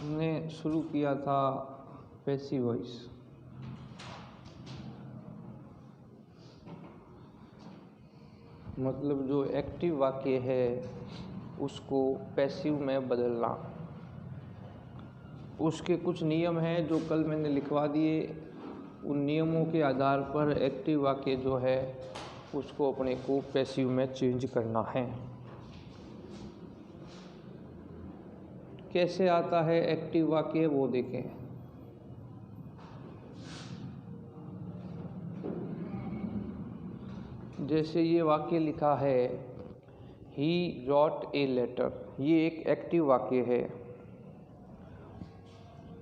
हमने शुरू किया था पैसिव वॉइस। मतलब जो एक्टिव वाक्य है उसको पैसिव में बदलना। उसके कुछ नियम हैं जो कल मैंने लिखवा दिए। उन नियमों के आधार पर एक्टिव वाक्य जो है उसको अपने को पैसिव में चेंज करना है। कैसे आता है एक्टिव वाक्य वो देखें। जैसे ये वाक्य लिखा है ही रॉट ए लेटर, ये एक एक्टिव वाक्य है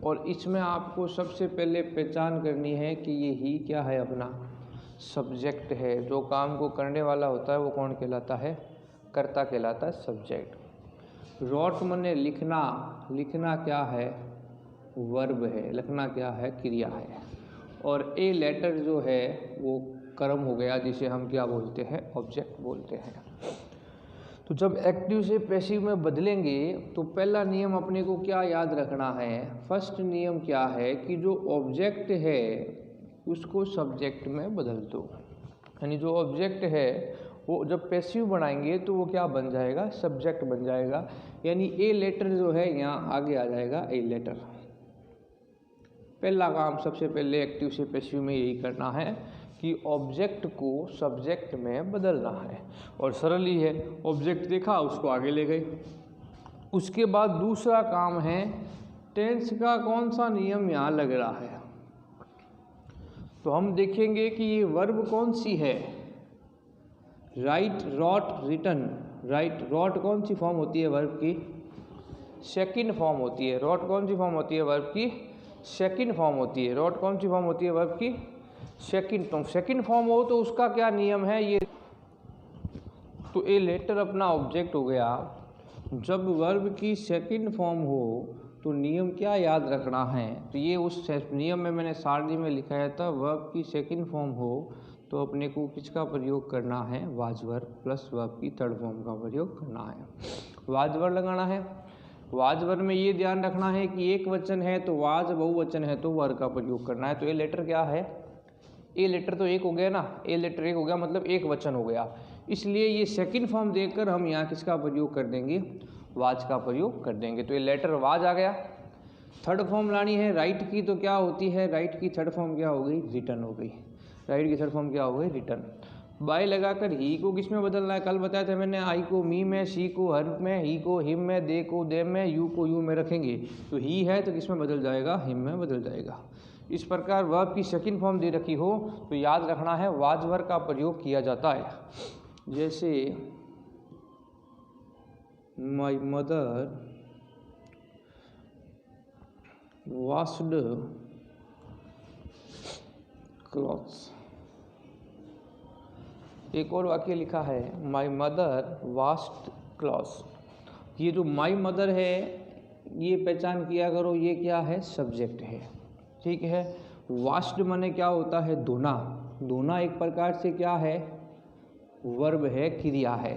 और इसमें आपको सबसे पहले पहचान करनी है कि ये ही क्या है, अपना सब्जेक्ट है। जो काम को करने वाला होता है वो कौन कहलाता है, कर्ता कहलाता है, सब्जेक्ट। रॉट मने लिखना, लिखना क्या है, वर्ब है, लिखना क्या है, क्रिया है। और ए लेटर जो है वो कर्म हो गया, जिसे हम क्या बोलते हैं, ऑब्जेक्ट बोलते हैं। तो जब एक्टिव से पैसिव में बदलेंगे तो पहला नियम अपने को क्या याद रखना है। फर्स्ट नियम क्या है कि जो ऑब्जेक्ट है उसको सब्जेक्ट में बदल दो। यानी जो ऑब्जेक्ट है वो जब पैसिव बनाएंगे तो वो क्या बन जाएगा, सब्जेक्ट बन जाएगा। यानी ए लेटर जो है यहाँ आगे आ जाएगा ए लेटर। पहला काम सबसे पहले एक्टिव से पैसिव में यही करना है कि ऑब्जेक्ट को सब्जेक्ट में बदलना है। और सरल ही है, ऑब्जेक्ट देखा उसको आगे ले गए। उसके बाद दूसरा काम है टेंस का कौन सा नियम यहाँ लग रहा है। तो हम देखेंगे कि ये वर्ब कौन सी है, write, wrote, written. Write, wrote कौन सी फॉर्म होती है वर्ब की, सेकंड फॉर्म होती है। रॉट कौन सी फॉर्म होती है वर्ब की, सेकंड फॉर्म होती है। रॉट कौन सी फॉर्म होती है वर्ब की, सेकंड। तो सेकंड फॉर्म हो तो उसका क्या नियम है, ये तो ए लेटर अपना ऑब्जेक्ट हो गया। जब वर्ब की सेकंड फॉर्म हो तो नियम क्या याद रखना है, तो ये उस नियम में मैंने सारणी में लिखाया था। वर्ब की सेकंड फॉर्म हो तो अपने को किसका प्रयोग करना है, वाज वर्ब प्लस वर्ब की थर्ड फॉर्म का प्रयोग करना है। वाज वर्ब लगाना है। वाज वर्ब में ये ध्यान रखना है कि एक वचन है तो वाज, बहुवचन है तो वर्ब का प्रयोग करना है। तो ए लेटर क्या है, ए लेटर तो एक हो गया ना, ए लेटर एक हो गया मतलब एक वचन हो गया। इसलिए ये सेकंड फॉर्म देकर हम यहाँ किसका प्रयोग कर देंगे, वाज का प्रयोग कर देंगे। तो ये लेटर वाज आ गया। थर्ड फॉर्म लानी है राइट की, तो क्या होती है, राइट की थर्ड फॉर्म क्या हो गई, रिटर्न हो गई। राइट की थर्ड फॉर्म क्या हो गई, रिटर्न। बाय लगाकर ही को किस में बदलना है, कल बताया था मैंने, आई को मी में, सी को हर में, ही को हिम में, दे को दे में, यू को यू में रखेंगे। तो ही है तो किस में बदल जाएगा, हिम में बदल जाएगा। इस प्रकार वर्ब की सेकंड फॉर्म दे रखी हो तो याद रखना है वाज वर्ब का प्रयोग किया जाता है। जैसे माय मदर वॉश्ड क्लॉथ्स। एक और वाक्य लिखा है माय मदर वॉश्ड क्लॉथ्स। ये जो माय मदर है ये पहचान किया करो, ये क्या है, सब्जेक्ट है, ठीक है। वॉश्ड माने क्या होता है, धोना। धोना एक प्रकार से क्या है, वर्ब है, क्रिया है।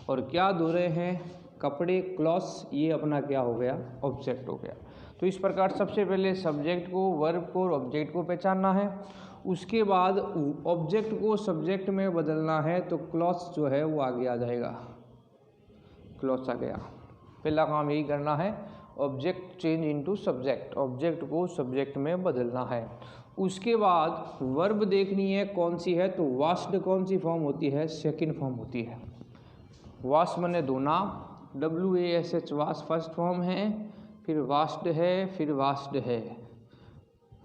और क्या धो रहे हैं, कपड़े, क्लॉथ्स, ये अपना क्या हो गया, ऑब्जेक्ट हो गया। तो इस प्रकार सबसे पहले सब्जेक्ट को, वर्ब को और ऑब्जेक्ट को पहचानना है। उसके बाद ऑब्जेक्ट को सब्जेक्ट में बदलना है। तो क्लॉथ्स जो है वो आगे आ जाएगा, क्लॉथ्स आ गया। पहला काम यही करना है, object change into subject, object को सब्जेक्ट में बदलना है। उसके बाद वर्ब देखनी है कौन सी है, तो वॉश्ड कौन सी फॉर्म होती है, सेकंड फॉर्म होती है। वॉश मने धोना, WASH वॉश फर्स्ट फॉर्म है, फिर वॉश्ड है, फिर वॉश्ड है।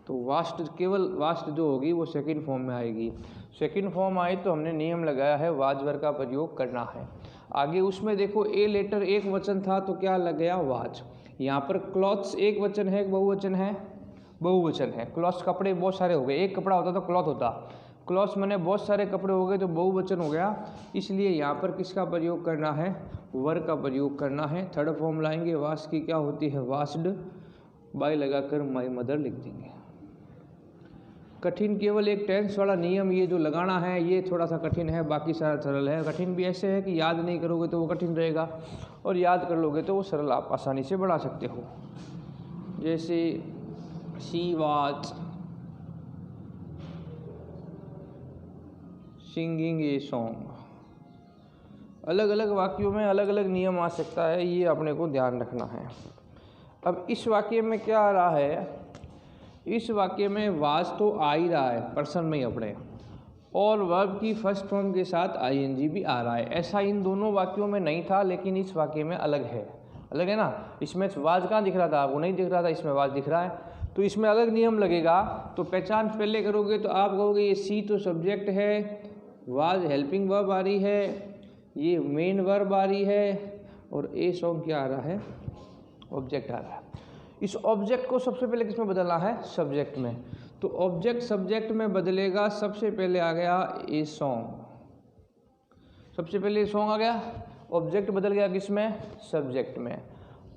तो वॉश्ड, केवल वॉश्ड जो होगी वो सेकंड फॉर्म में आएगी। सेकंड फॉर्म आई तो हमने नियम लगाया है वाज वर्ब का प्रयोग करना है। आगे उसमें देखो ए लेटर एक वचन था तो क्या लग गया, वाज। यहाँ पर क्लॉथ्स एक वचन है, बहुवचन है, बहुवचन है। क्लॉथ्स कपड़े बहुत सारे हो गए, एक कपड़ा होता तो क्लॉथ होता। क्लॉथ्स मैंने बहुत सारे कपड़े हो गए तो बहुवचन हो गया। इसलिए यहाँ पर किसका प्रयोग करना है, वर्ब का प्रयोग करना है। थर्ड फॉर्म लाएंगे, वाश की क्या होती है, वाश्ड, बाय लगाकर माय मदर लिख देंगे। कठिन केवल एक टेंस वाला नियम ये जो लगाना है ये थोड़ा सा कठिन है, बाकी सारा सरल है। कठिन भी ऐसे है कि याद नहीं करोगे तो वो कठिन रहेगा और याद कर लोगे तो वो सरल आप आसानी से बढ़ा सकते हो। जैसे she was singing a song. अलग अलग वाक्यों में अलग अलग नियम आ सकता है, ये अपने को ध्यान रखना है। अब इस वाक्य में क्या आ रहा है, इस वाक्य में वाज तो आ ही रहा है पर्सन में ही अपने, और वर्ब की फर्स्ट फॉर्म के साथ आईएनजी भी आ रहा है। ऐसा इन दोनों वाक्यों में नहीं था, लेकिन इस वाक्य में अलग है ना। इसमें वाज कहाँ दिख रहा था, आपको नहीं दिख रहा था, इसमें वाज दिख रहा है, तो इसमें अलग नियम लगेगा। तो पहचान पहले करोगे तो आप कहोगे ये सी तो सब्जेक्ट है, वाज हेल्पिंग वर्ब आ रही है, ये मेन वर्ब आ रही है, और ए सॉन्ग क्या आ रहा है, ऑब्जेक्ट आ रहा है। इस ऑब्जेक्ट को सबसे पहले किसमें बदलना है, सब्जेक्ट में। तो ऑब्जेक्ट सब्जेक्ट में बदलेगा, सबसे पहले आ गया ए सॉन्ग, सबसे पहले सॉन्ग आ गया, ऑब्जेक्ट बदल गया किसमें, सब्जेक्ट में।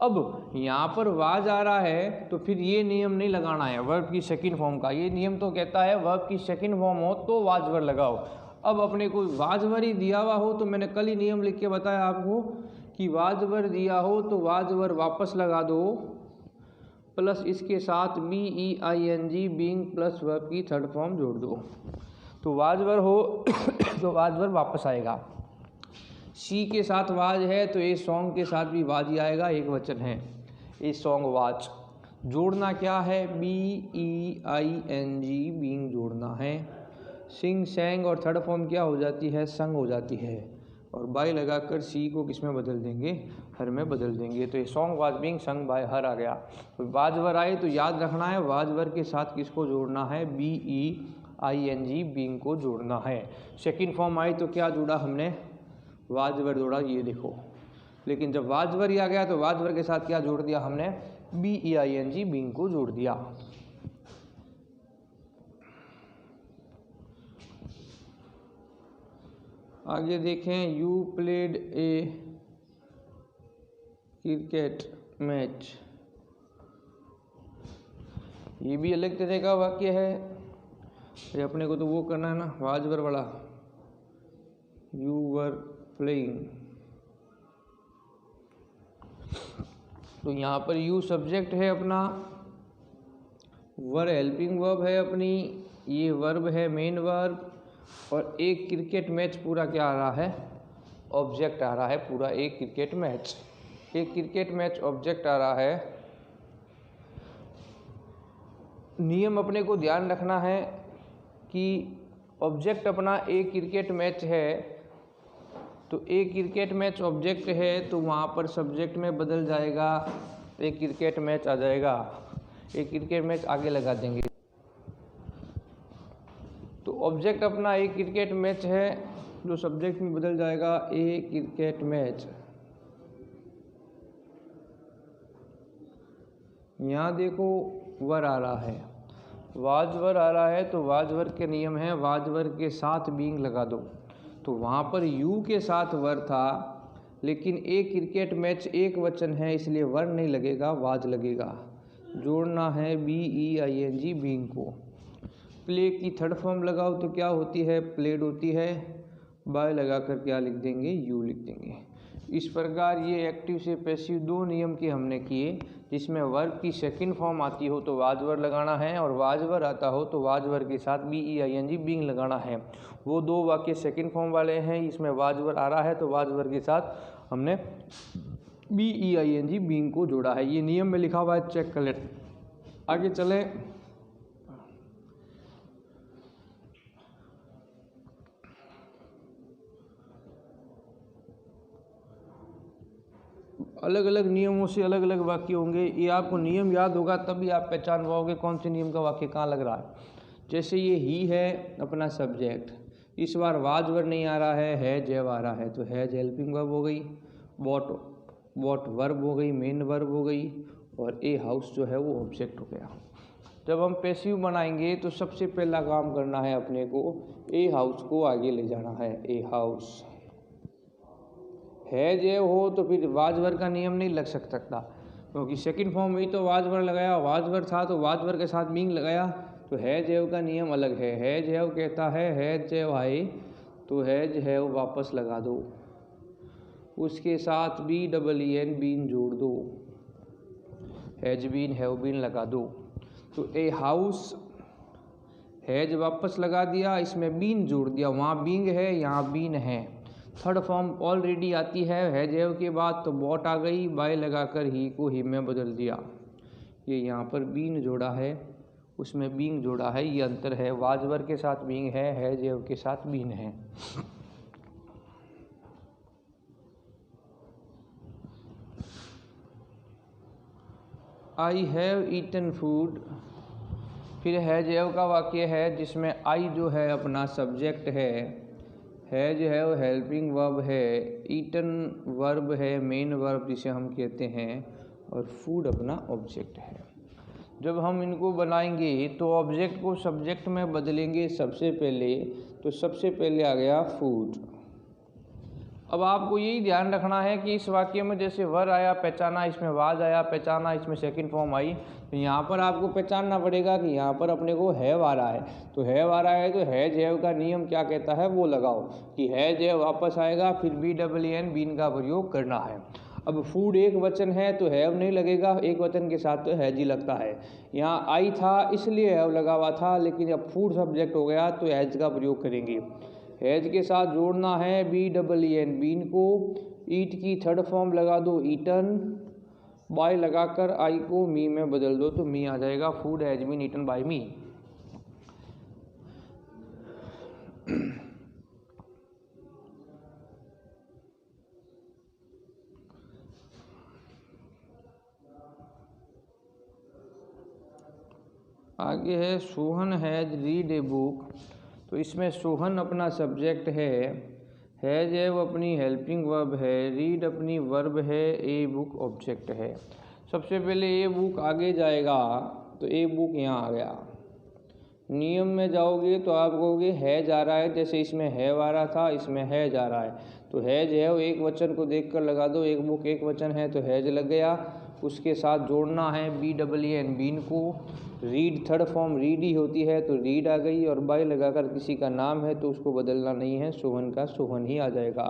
अब यहाँ पर वाज आ रहा है तो फिर ये नियम नहीं लगाना है वर्ब की सेकंड फॉर्म का। ये नियम तो कहता है वर्ब की सेकंड फॉर्म हो तो वाज वर्ब लगाओ। अब अपने को वाज वर्ब ही दिया हुआ हो तो मैंने कल ही नियम लिख के बताया आपको कि वाज वर्ब दिया हो तो वाज वर्ब वापस लगा दो, प्लस इसके साथ BEING बीइंग प्लस वर्ब की थर्ड फॉर्म जोड़ दो, तो वाज वर्ब हो तो वाज वर्ब वापस आएगा। सी के साथ वाज है तो ए सॉन्ग के साथ भी वाज ही आएगा, एक वचन है, ए सॉन्ग वाज। जोड़ना क्या है, BEING बीइंग जोड़ना है। सिंग सैंग और थर्ड फॉर्म क्या हो जाती है, संग हो जाती है, और बाय लगाकर सी को किस में बदल देंगे, हर में बदल देंगे। तो ये song was being sung by her आ गया। तो वाज वर्ब आए तो याद रखना है वाज वर्ब के साथ किसको जोड़ना है, BEING बीइंग को जोड़ना है। सेकंड फॉर्म आई तो क्या जोड़ा हमने, वाज वर्ब जोड़ा, ये देखो। लेकिन जब वाज वर्ब आ गया तो वाज वर्ब के साथ क्या जोड़ दिया हमने, BEING बीइंग को जोड़ दिया। आगे देखें, you played a cricket match. ये भी अलग तरह का वाक्य है, ये अपने को तो वो करना है ना वाज वर्ब वाला, यू वर प्लेइंग। तो यहाँ पर यू सब्जेक्ट है अपना, वर हेल्पिंग वर्ब है अपनी, ये वर्ब है मेन वर्ब, और एक क्रिकेट मैच पूरा क्या आ रहा है, ऑब्जेक्ट आ रहा है पूरा, एक क्रिकेट मैच, एक क्रिकेट मैच ऑब्जेक्ट आ रहा है। नियम अपने को ध्यान रखना है कि ऑब्जेक्ट अपना एक क्रिकेट मैच है, तो एक क्रिकेट मैच ऑब्जेक्ट है तो वहाँ पर सब्जेक्ट में बदल जाएगा, एक क्रिकेट मैच आ जाएगा, एक क्रिकेट मैच आगे लगा देंगे। तो ऑब्जेक्ट अपना एक क्रिकेट मैच है जो सब्जेक्ट में बदल जाएगा, ए क्रिकेट मैच। यहाँ देखो वर आ रहा है, वाज वर्ब आ रहा है तो वाज वर्ब के नियम है वाज वर्ब के साथ बीइंग लगा दो। तो वहाँ पर यू के साथ वर्ब था, लेकिन एक क्रिकेट मैच एक वचन है इसलिए वर्ब नहीं लगेगा, वाज लगेगा। जोड़ना है BEING बीइंग को। प्ले की थर्ड फॉर्म लगाओ तो क्या होती है, प्लेड होती है, बाय लगाकर क्या लिख देंगे, यू लिख देंगे। इस प्रकार ये एक्टिव से पैसिव दो नियम के हमने किए, जिसमें वर्ब की सेकंड फॉर्म आती हो तो वाज वर्ब लगाना है, और वाज वर्ब आता हो तो वाज वर्ब के साथ BEING बीइंग लगाना है। वो दो वाक्य सेकंड फॉर्म वाले हैं, इसमें वाज वर्ब आ रहा है तो वाज वर्ब के साथ हमने BEING बीइंग को जोड़ा है। ये नियम में लिखा हुआ है, चेक कर लेते। आगे चले, अलग अलग नियमों से अलग अलग वाक्य होंगे। ये आपको नियम याद होगा तभी आप पहचान पाओगे कौन से नियम का वाक्य कहाँ लग रहा है। जैसे ये ही है अपना सब्जेक्ट, इस बार वाज वर्ब नहीं आ रहा है जैव आ रहा है, तो हैज हेल्पिंग वर्ब हो गई, वॉट वर्ब हो गई, मेन वर्ब हो गई, और ए हाउस जो है वो ऑब्जेक्ट हो गया। जब हम पैसिव बनाएंगे तो सबसे पहला काम करना है अपने को, ए हाउस को आगे ले जाना है। ए हाउस है जे हो तो फिर वाज वर्ब का नियम नहीं लग सकता, क्योंकि सेकंड फॉर्म में ही तो वाज वर्ब लगाया, वाज वर्ब था तो वाज वर्ब के साथ बीइंग लगाया, तो है जेव का नियम अलग है जेव कहता है जेव आए तो है जेव वापस लगा दो, उसके साथ BEEN बीन जोड़ दो। हैज बीन हैव बीन लगा दो। तो ए हाउस हैज वापस लगा दिया, इसमें बीन जोड़ दिया, वहाँ बींग है यहाँ बीन है। थर्ड फॉर्म ऑलरेडी आती है हैज हैव के बाद, तो बॉट आ गई, बाय लगाकर ही को हिम में बदल दिया। ये यहाँ पर बीन जोड़ा है, उसमें बींग जोड़ा है, ये अंतर है। वाज वर के साथ बींग है, हैज हैव के साथ बीन है। आई हैव ईटन फूड, फिर हैज हैव का वाक्य है जिसमें आई जो है अपना सब्जेक्ट है, हैज हैव हेल्पिंग वर्ब है, ईटन वर्ब है, मेन वर्ब जिसे हम कहते हैं, और फूड अपना ऑब्जेक्ट है। जब हम इनको बनाएंगे तो ऑब्जेक्ट को सब्जेक्ट में बदलेंगे सबसे पहले, तो सबसे पहले आ गया फूड। अब आपको यही ध्यान रखना है कि इस वाक्य में जैसे वर आया पहचाना, इसमें वाज आया पहचाना, इसमें सेकंड फॉर्म आई, तो यहाँ पर आपको पहचानना पड़ेगा कि यहाँ पर अपने को हैव आ रहा है। तो हैव आ रहा है तो हैज हैव का नियम क्या कहता है वो लगाओ कि हैज हैव वापस आएगा, फिर BEEN बीन का प्रयोग करना है। अब फूड एक वचन है तो हैव नहीं लगेगा, एक वचन के साथ तो हैज ही लगता है। यहाँ आई था इसलिए हैव लगा हुआ था, लेकिन जब फूड सब्जेक्ट हो गया तो हैज का प्रयोग करेंगे। हैज के साथ जोड़ना है BEEN बीन को, ईट की थर्ड फॉर्म लगा दो ईटन, बाय लगाकर आई को मी में बदल दो तो मी आ जाएगा। Food has been eaten by me. आगे है Sohan has read a book, तो इसमें सोहन अपना सब्जेक्ट है, हैज हैव अपनी हेल्पिंग वर्ब है, रीड अपनी वर्ब है, ए बुक ऑब्जेक्ट है। सबसे पहले ए बुक आगे जाएगा तो ए बुक यहाँ आ गया। नियम में जाओगे तो आप कहोगे हैज आ रहा है, जैसे इसमें हैव आ रहा था इसमें हैज आ रहा है, तो हैज हैव एक वचन को देखकर लगा दो, एक बुक एक वचन है तो हैज लग गया। उसके साथ जोड़ना है BEEN बीन को, रीड थर्ड फॉर्म रीड ही होती है तो रीड आ गई, और बाय लगाकर किसी का नाम है तो उसको बदलना नहीं है, सोहन का सोहन ही आ जाएगा।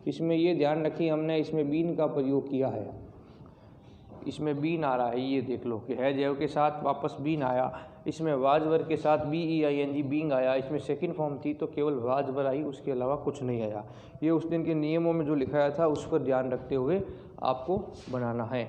इसमें ये ध्यान रखिए हमने इसमें बीन का प्रयोग किया है, इसमें बीन आ रहा है, ये देख लो कि हैज हैव के साथ वापस बीन आया, इसमें वाजवर के साथ BEING बींग आया, इसमें सेकंड फॉर्म थी तो केवल वाजवर आई, उसके अलावा कुछ नहीं आया। ये उस दिन के नियमों में जो लिखाया था उस पर ध्यान रखते हुए आपको बनाना है।